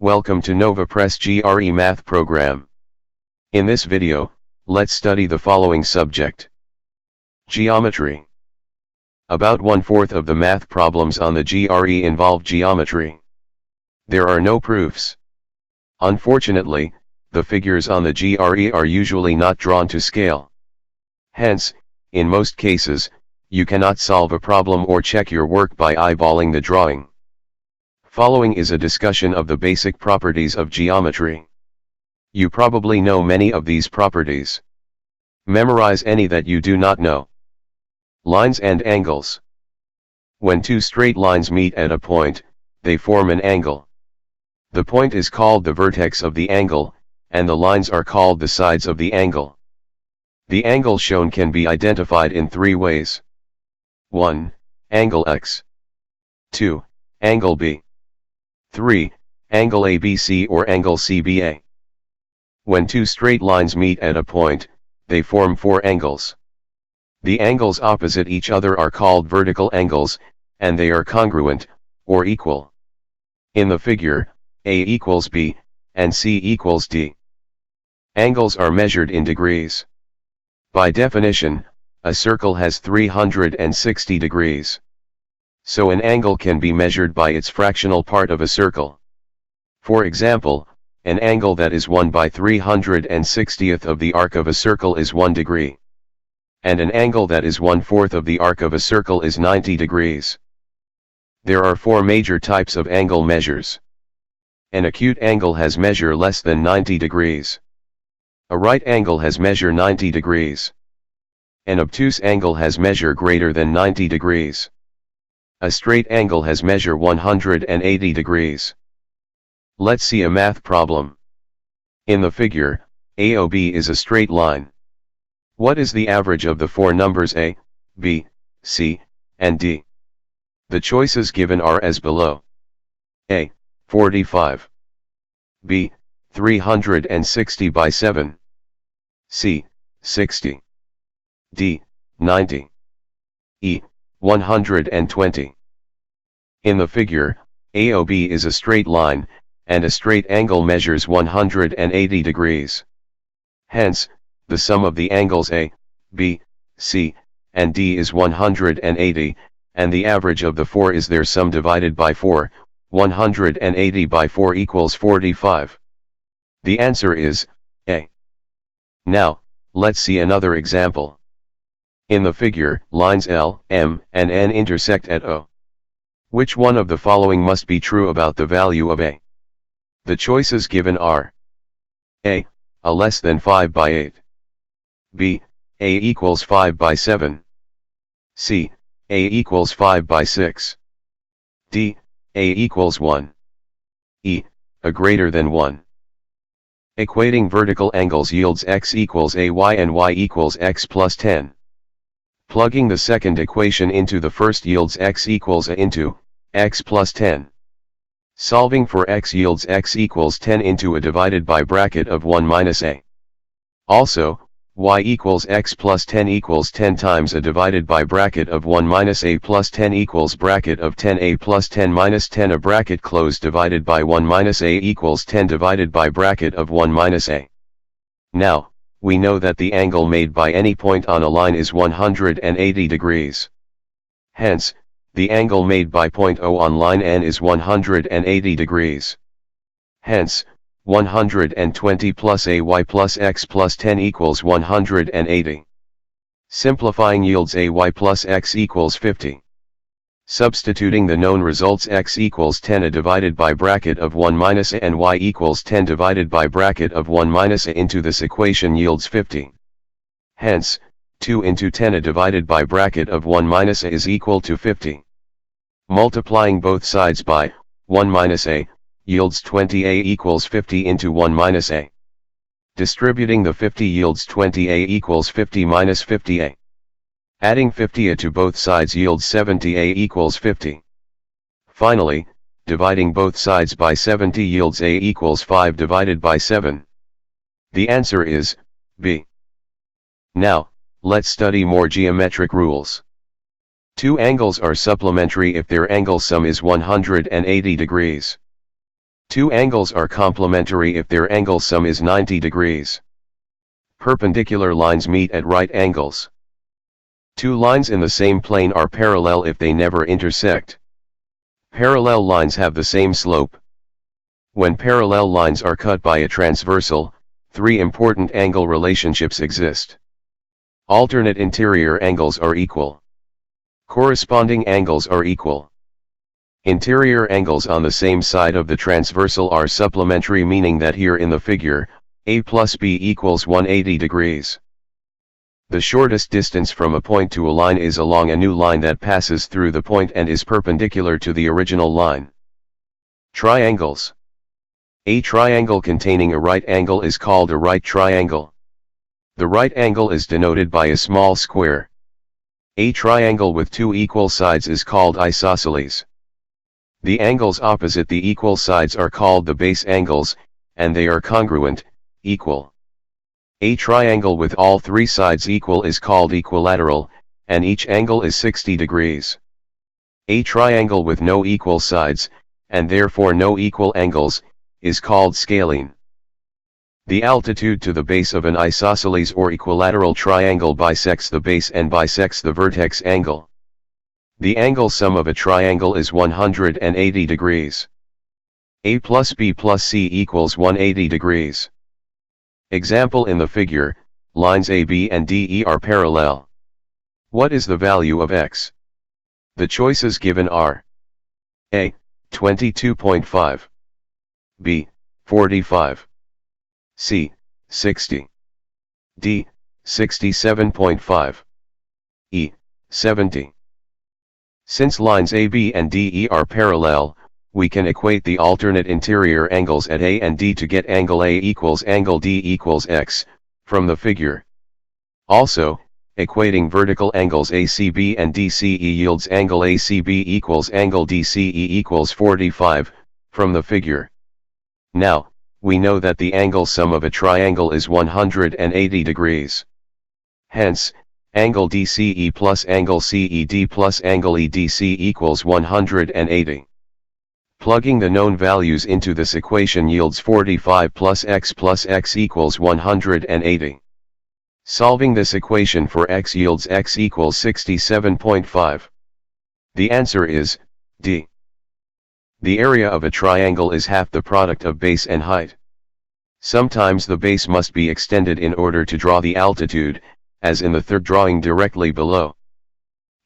Welcome to Nova Press GRE Math Program. In this video, let's study the following subject. Geometry. About 1/4 of the math problems on the GRE involve geometry. There are no proofs. Unfortunately, the figures on the GRE are usually not drawn to scale. Hence, in most cases, you cannot solve a problem or check your work by eyeballing the drawing. Following is a discussion of the basic properties of geometry. You probably know many of these properties. Memorize any that you do not know. Lines and angles. When two straight lines meet at a point, they form an angle. The point is called the vertex of the angle, and the lines are called the sides of the angle. The angle shown can be identified in three ways. 1. Angle X. 2. Angle B. 3. Angle ABC or angle CBA. When two straight lines meet at a point, they form four angles. The angles opposite each other are called vertical angles, and they are congruent, or equal. In the figure, A equals B, and C equals D. Angles are measured in degrees. By definition, a circle has 360 degrees. So an angle can be measured by its fractional part of a circle. For example, an angle that is 1/360th of the arc of a circle is 1 degree. And an angle that is 1/4 of the arc of a circle is 90 degrees. There are four major types of angle measures. An acute angle has measure less than 90 degrees. A right angle has measure 90 degrees. An obtuse angle has measure greater than 90 degrees. A straight angle has measure 180 degrees. Let's see a math problem. In the figure, AOB is a straight line. What is the average of the four numbers A, B, C, and D? The choices given are as below. A. 45. B. 360 by 7. C. 60. D. 90. E. 120. In the figure, AOB is a straight line, and a straight angle measures 180 degrees. Hence, the sum of the angles A, B, C, and D is 180, and the average of the four is their sum divided by 4, 180 by 4 equals 45. The answer is A. Now, let's see another example. In the figure, lines L, M, and N intersect at O. Which one of the following must be true about the value of A? The choices given are A. A less than 5 by 8. B. A equals 5 by 7. C. A equals 5 by 6. D. A equals 1. E. A greater than 1. Equating vertical angles yields x equals AY and y equals x plus 10. Plugging the second equation into the first yields x equals A into x plus 10. Solving for x yields x equals 10 into a divided by bracket of 1 minus A. Also, y equals x plus 10 equals 10 times a divided by bracket of 1 minus A plus 10 equals bracket of 10A plus 10 minus 10 a bracket close divided by 1 minus A equals 10 divided by bracket of 1 minus A. Now, we know that the angle made by any point on a line is 180 degrees. Hence, the angle made by point O on line N is 180 degrees. Hence, 120 plus AY plus x plus 10 equals 180. Simplifying yields AY plus x equals 50. Substituting the known results x equals 10 a divided by bracket of 1 minus A and y equals 10 divided by bracket of 1 minus A into this equation yields 50. Hence, 2 into 10 a divided by bracket of 1 minus A is equal to 50. Multiplying both sides by 1 minus A, yields 20A equals 50 into 1 minus A. Distributing the 50 yields 20A equals 50 minus 50A. Adding 50A to both sides yields 70A equals 50. Finally, dividing both sides by 70 yields A equals 5 divided by 7. The answer is B. Now, let's study more geometric rules. Two angles are supplementary if their angle sum is 180 degrees. Two angles are complementary if their angle sum is 90 degrees. Perpendicular lines meet at right angles. Two lines in the same plane are parallel if they never intersect. Parallel lines have the same slope. When parallel lines are cut by a transversal, three important angle relationships exist. Alternate interior angles are equal. Corresponding angles are equal. Interior angles on the same side of the transversal are supplementary, meaning that here in the figure, A plus B equals 180 degrees. The shortest distance from a point to a line is along a new line that passes through the point and is perpendicular to the original line. Triangles. A triangle containing a right angle is called a right triangle. The right angle is denoted by a small square. A triangle with two equal sides is called isosceles. The angles opposite the equal sides are called the base angles, and they are congruent, equal. A triangle with all three sides equal is called equilateral, and each angle is 60 degrees. A triangle with no equal sides, and therefore no equal angles, is called scalene. The altitude to the base of an isosceles or equilateral triangle bisects the base and bisects the vertex angle. The angle sum of a triangle is 180 degrees. A plus B plus C equals 180 degrees. Example: in the figure, lines AB and DE are parallel. What is the value of x? The choices given are A. 22.5, B. 45, C. 60, D. 67.5, E. 70. Since lines AB and DE are parallel, we can equate the alternate interior angles at A and D to get angle A equals angle D equals x, from the figure. Also, equating vertical angles ACB and DCE yields angle ACB equals angle DCE equals 45, from the figure. Now, we know that the angle sum of a triangle is 180 degrees. Hence, angle DCE plus angle CED plus angle EDC equals 180. Plugging the known values into this equation yields 45 plus x equals 180. Solving this equation for x yields x equals 67.5. The answer is D. The area of a triangle is half the product of base and height. Sometimes the base must be extended in order to draw the altitude, as in the third drawing directly below.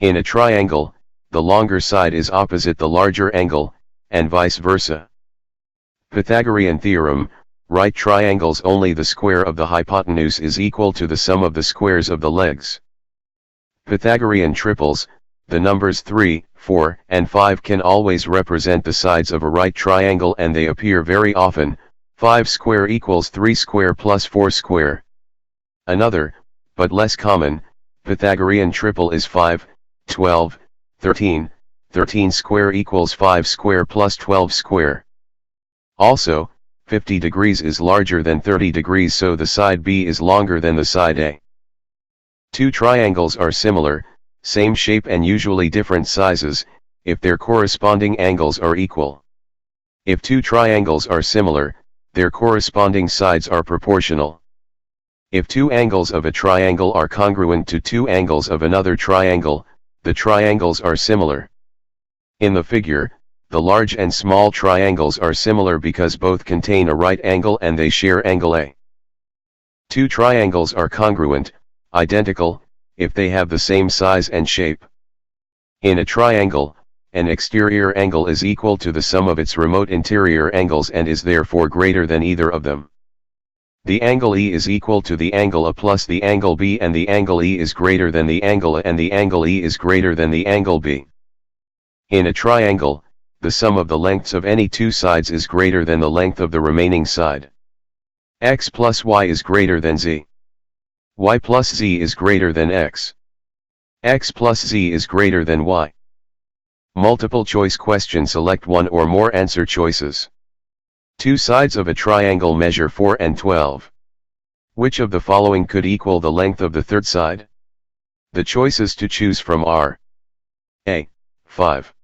In a triangle, the longer side is opposite the larger angle, and vice versa. Pythagorean theorem: right triangles only the square of the hypotenuse is equal to the sum of the squares of the legs. Pythagorean triples: the numbers 3, 4, and 5 can always represent the sides of a right triangle, and they appear very often. 5 square equals 3 square plus 4 square. Another, but less common, Pythagorean triple is 5, 12, 13. 13 square equals 5 square plus 12 square. Also, 50 degrees is larger than 30 degrees, so the side B is longer than the side A. Two triangles are similar, same shape and usually different sizes, if their corresponding angles are equal. If two triangles are similar, their corresponding sides are proportional. If two angles of a triangle are congruent to two angles of another triangle, the triangles are similar. In the figure, the large and small triangles are similar because both contain a right angle and they share angle A. Two triangles are congruent, identical, if they have the same size and shape. In a triangle, an exterior angle is equal to the sum of its remote interior angles and is therefore greater than either of them. The angle E is equal to the angle A plus the angle B, and the angle E is greater than the angle A, and the angle E is greater than the angle B. In a triangle, the sum of the lengths of any two sides is greater than the length of the remaining side. X plus Y is greater than Z. Y plus Z is greater than X. X plus Z is greater than Y. Multiple choice question: select one or more answer choices. Two sides of a triangle measure 4 and 12. Which of the following could equal the length of the third side? The choices to choose from are A. 5,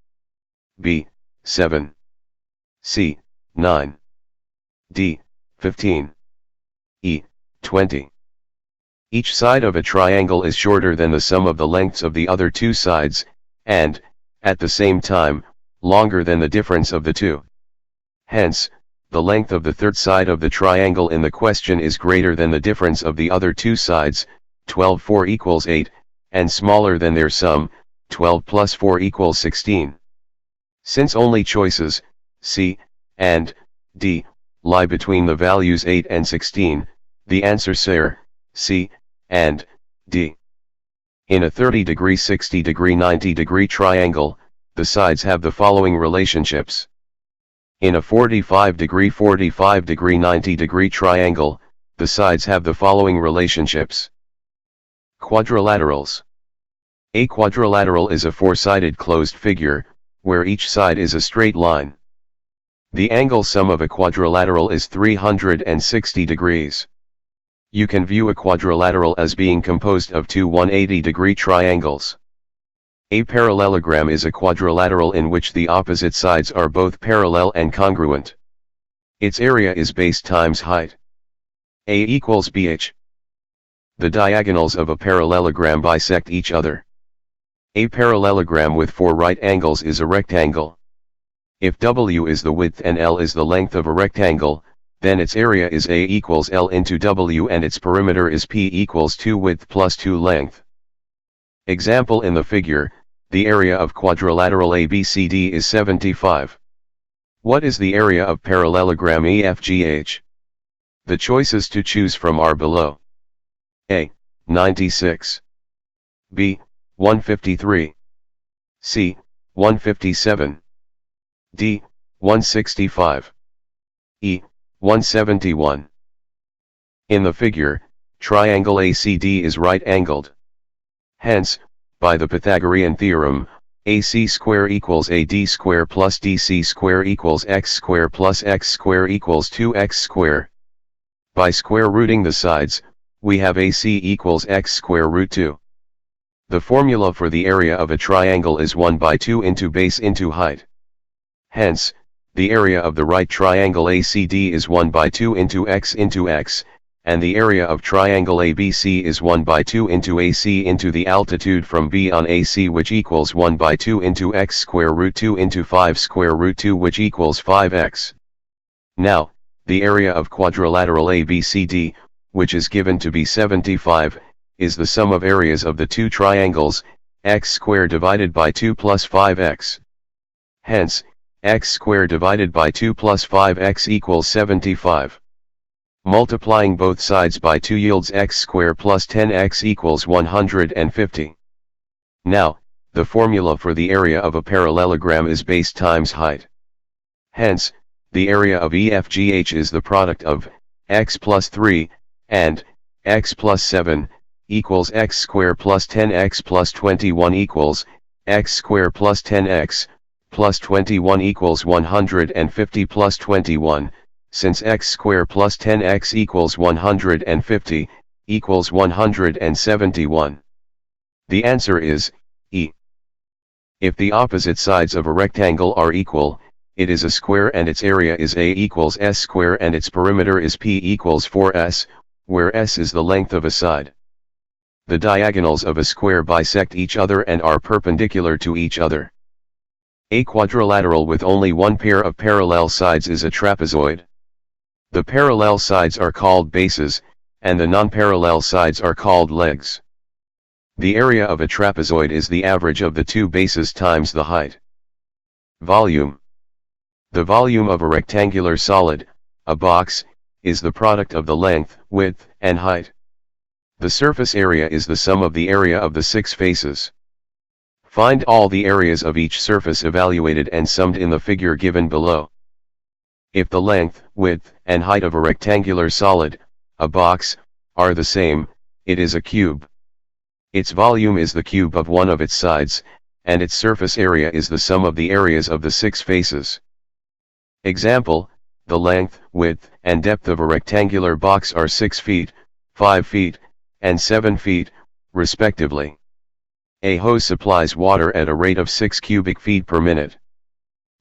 B. 7, C. 9. D. 15. E. 20. Each side of a triangle is shorter than the sum of the lengths of the other two sides, and, at the same time, longer than the difference of the two. Hence, the length of the third side of the triangle in the question is greater than the difference of the other two sides, 12 4 equals 8, and smaller than their sum, 12 plus 4 equals 16. Since only choices, C, and, D, lie between the values 8 and 16, the answers are, C, and, D. In a 30-degree 60-degree 90-degree triangle, the sides have the following relationships. In a 45-degree 90-degree triangle, the sides have the following relationships. Quadrilaterals. A quadrilateral is a four-sided closed figure, where each side is a straight line. The angle sum of a quadrilateral is 360 degrees. You can view a quadrilateral as being composed of two 180-degree triangles. A parallelogram is a quadrilateral in which the opposite sides are both parallel and congruent. Its area is base times height. A equals BH. The diagonals of a parallelogram bisect each other. A parallelogram with four right angles is a rectangle. If W is the width and L is the length of a rectangle, then its area is A equals L into W and its perimeter is P equals 2 width plus 2 length. Example: in the figure, the area of quadrilateral ABCD is 75. What is the area of parallelogram EFGH? The choices to choose from are below. A. 96. B. 153. C. 157. D. 165. E. 171. In the figure, triangle ACD is right-angled. Hence, by the Pythagorean theorem, AC square equals AD square plus DC square equals X square plus X square equals 2X square. By square rooting the sides, we have AC equals X square root 2. The formula for the area of a triangle is 1 by 2 into base into height. Hence, the area of the right triangle ACD is 1 by 2 into X, and the area of triangle ABC is 1 by 2 into AC into the altitude from B on AC, which equals 1 by 2 into X square root 2 into 5 square root 2, which equals 5X. Now, the area of quadrilateral ABCD, which is given to be 75, is the sum of areas of the two triangles, X square divided by 2 plus 5X. Hence, X square divided by 2 plus 5X equals 75. Multiplying both sides by 2 yields X square plus 10X equals 150. Now, the formula for the area of a parallelogram is base times height. Hence, the area of EFGH is the product of X plus 3 and X plus 7 equals X square plus 10X plus 21 equals X square plus 10X plus 21 equals 150 plus 21. Since X square plus 10X equals 150, equals 171. The answer is, E. If the opposite sides of a rectangle are equal, it is a square and its area is A equals S square and its perimeter is P equals 4S, where S is the length of a side. The diagonals of a square bisect each other and are perpendicular to each other. A quadrilateral with only one pair of parallel sides is a trapezoid. The parallel sides are called bases, and the non-parallel sides are called legs. The area of a trapezoid is the average of the two bases times the height. Volume. The volume of a rectangular solid, a box, is the product of the length, width, and height. The surface area is the sum of the area of the six faces. Find all the areas of each surface evaluated and summed in the figure given below. If the length, width, and height of a rectangular solid, a box, are the same, it is a cube. Its volume is the cube of one of its sides, and its surface area is the sum of the areas of the six faces. Example: the length, width, and depth of a rectangular box are 6 feet, 5 feet, and 7 feet, respectively. A hose supplies water at a rate of 6 cubic feet per minute.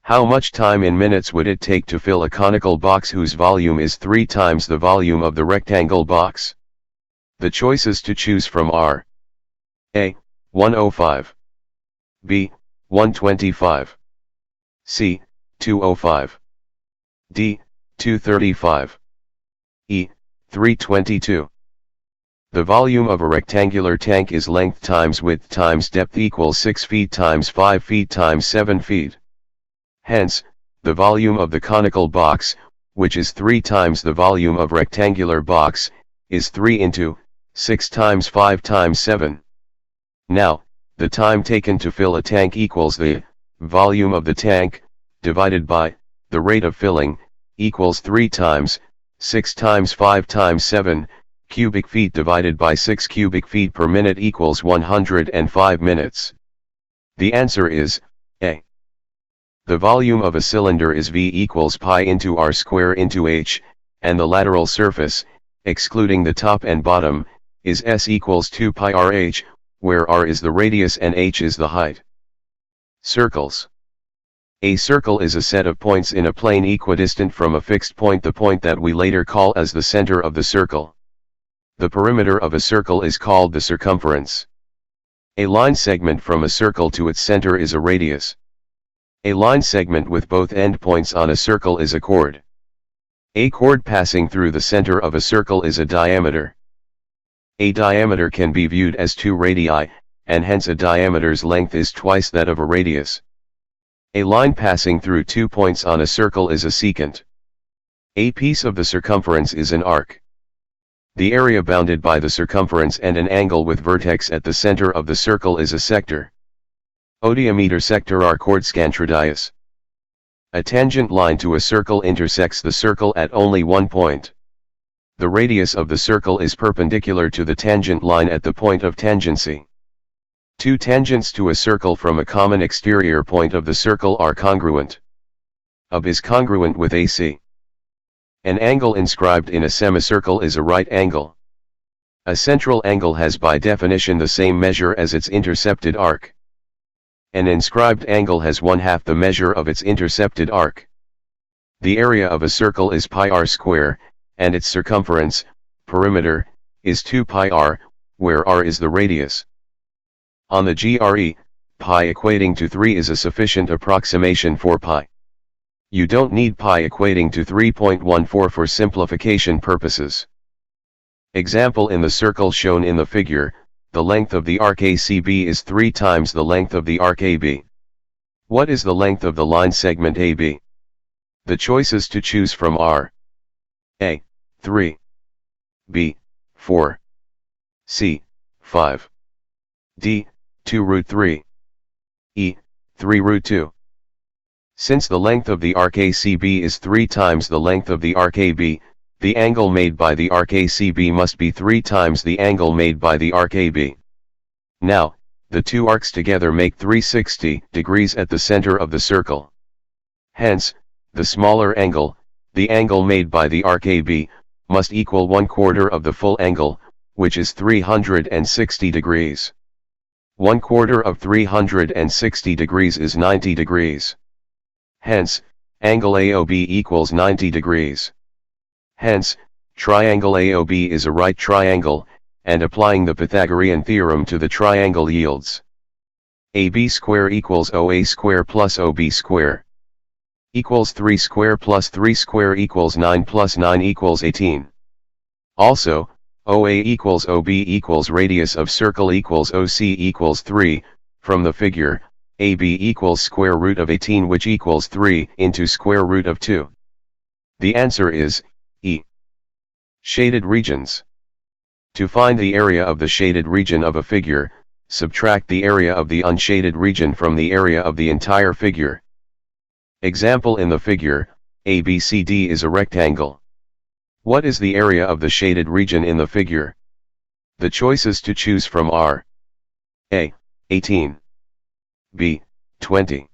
How much time in minutes would it take to fill a conical box whose volume is 3 times the volume of the rectangle box? The choices to choose from are A. 105, B. 125, C. 205, D. 235, E. 322. The volume of a rectangular tank is length times width times depth equals 6 feet times 5 feet times 7 feet. Hence, the volume of the conical box, which is 3 times the volume of rectangular box, is 3 into 6 times 5 times 7. Now, the time taken to fill a tank equals the volume of the tank, divided by the rate of filling, equals 3 times 6 times 5 times 7, cubic feet divided by 6 cubic feet per minute equals 105 minutes. The answer is A. The volume of a cylinder is V equals pi into r square into h, and the lateral surface, excluding the top and bottom, is S equals 2 pi rh, where r is the radius and h is the height. Circles. A circle is a set of points in a plane equidistant from a fixed point, the point that we later call as the center of the circle. The perimeter of a circle is called the circumference. A line segment from a circle to its center is a radius. A line segment with both endpoints on a circle is a chord. A chord passing through the center of a circle is a diameter. A diameter can be viewed as 2 radii, and hence a diameter's length is twice that of a radius. A line passing through 2 points on a circle is a secant. A piece of the circumference is an arc. The area bounded by the circumference and an angle with vertex at the center of the circle is a sector. Odiameter sector are chord scantradius. A tangent line to a circle intersects the circle at only one point. The radius of the circle is perpendicular to the tangent line at the point of tangency. 2 tangents to a circle from a common exterior point of the circle are congruent. AB is congruent with AC. An angle inscribed in a semicircle is a right angle. A central angle has by definition the same measure as its intercepted arc. An inscribed angle has 1/2 the measure of its intercepted arc. The area of a circle is pi r square, and its circumference, perimeter, is 2 pi r, where r is the radius. On the GRE, pi equating to 3 is a sufficient approximation for pi. You don't need pi equating to 3.14 for simplification purposes. Example: in the circle shown in the figure, the length of the arc ACB is 3 times the length of the arc AB. What is the length of the line segment AB? The choices to choose from are A. 3, B. 4, C. 5, D. 2√3, E. 3√2. Since the length of the arc ACB is 3 times the length of the arc AB, the angle made by the arc ACB must be 3 times the angle made by the arc AB. Now, the two arcs together make 360 degrees at the center of the circle. Hence, the smaller angle, the angle made by the arc AB, must equal 1/4 of the full angle, which is 360 degrees. 1/4 of 360 degrees is 90 degrees. Hence, angle AOB equals 90 degrees. Hence, triangle AOB is a right triangle, and applying the Pythagorean theorem to the triangle yields AB square equals OA square plus OB square equals 3 square plus 3 square equals 9 plus 9 equals 18. Also, OA equals OB equals radius of circle equals OC equals 3, from the figure, AB equals square root of 18, which equals 3 into square root of 2. The answer is E. Shaded regions. To find the area of the shaded region of a figure, subtract the area of the unshaded region from the area of the entire figure. Example: in the figure, ABCD is a rectangle. What is the area of the shaded region in the figure? The choices to choose from are A. 18, B. 20,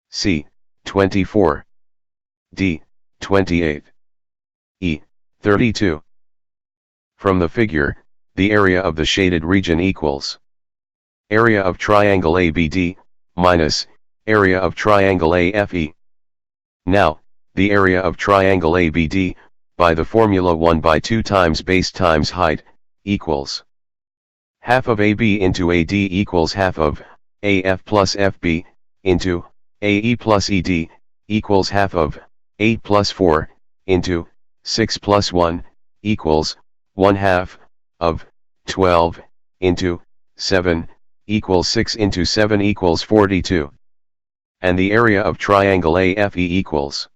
C. 24, D. 28, E. 32. From the figure, the area of the shaded region equals area of triangle ABD, minus area of triangle AFE. Now, the area of triangle ABD, by the formula 1/2 times base times height, equals half of AB into AD equals half of AF plus FB, into AE plus ED, equals half of 8 plus 4, into 6 plus 1, equals 1/2, of 12, into 7, equals 6 into 7 equals 42. And the area of triangle AFE equals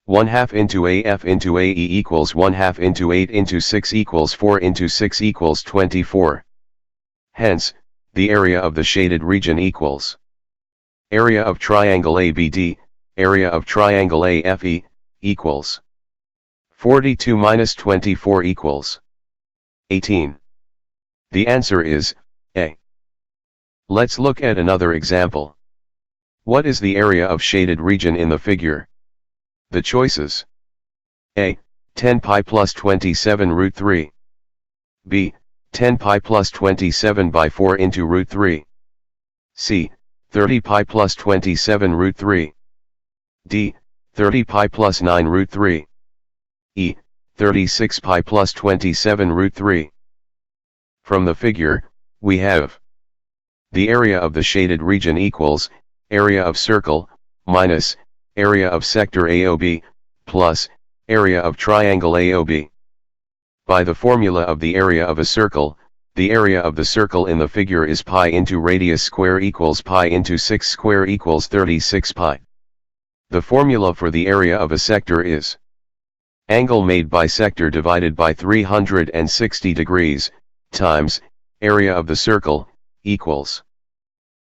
1/2 into AF into AE equals 1/2 into 8 into 6 equals 4 into 6 equals 24. Hence, the area of the shaded region equals area of triangle ABD, area of triangle AFE, equals 42 minus 24 equals 18. The answer is A. Let's look at another example. What is the area of shaded region in the figure? The choices: A. 10 pi plus 27 root 3. B. 10 pi plus 27 by 4 into root 3. C. 30 pi plus 27 root 3. D. 30 pi plus 9 root 3. E. 36 pi plus 27 root 3. From the figure, we have the area of the shaded region equals area of circle, minus area of sector AOB, plus area of triangle AOB. By the formula of the area of a circle, the area of the circle in the figure is pi into radius square equals pi into 6 square equals 36 pi. The formula for the area of a sector is angle made by sector divided by 360 degrees, times area of the circle, equals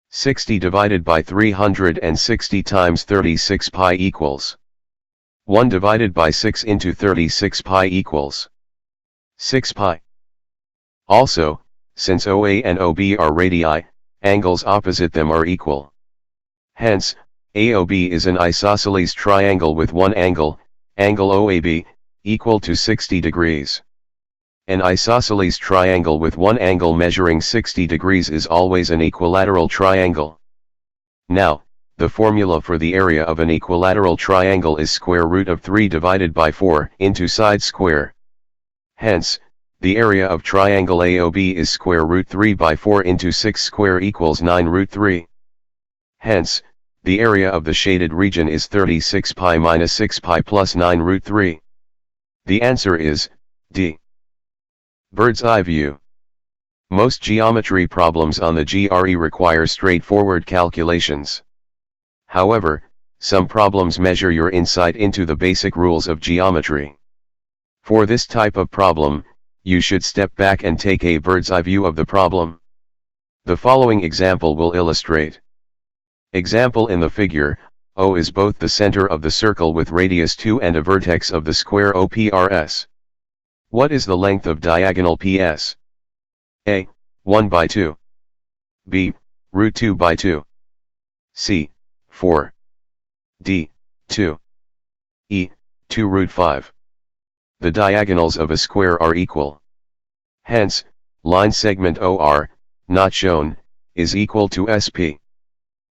60 divided by 360 times 36 pi equals 1 divided by 6 into 36 pi equals 6 pi. Also, since OA and OB are radii, angles opposite them are equal. Hence, AOB is an isosceles triangle with one angle, angle OAB, equal to 60 degrees. An isosceles triangle with one angle measuring 60 degrees is always an equilateral triangle. Now, the formula for the area of an equilateral triangle is square root of 3 divided by 4 into side square. Hence, the area of triangle AOB is square root 3 by 4 into 6 square equals 9 root 3. Hence, the area of the shaded region is 36 pi minus 6 pi plus 9 root 3. The answer is D. Bird's eye view. Most geometry problems on the GRE require straightforward calculations. However, some problems measure your insight into the basic rules of geometry. For this type of problem, you should step back and take a bird's eye view of the problem. The following example will illustrate. Example: in the figure, O is both the center of the circle with radius 2 and a vertex of the square OPRS. What is the length of diagonal PS? A. 1/2. B. root 2/2. C. 4. D. 2. E. 2 root 5. The diagonals of a square are equal. Hence, line segment OR, not shown, is equal to SP.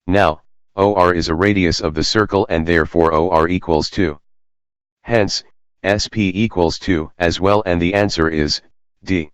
Now, OR is a radius of the circle and therefore OR equals 2. Hence, SP equals 2 as well, and the answer is D.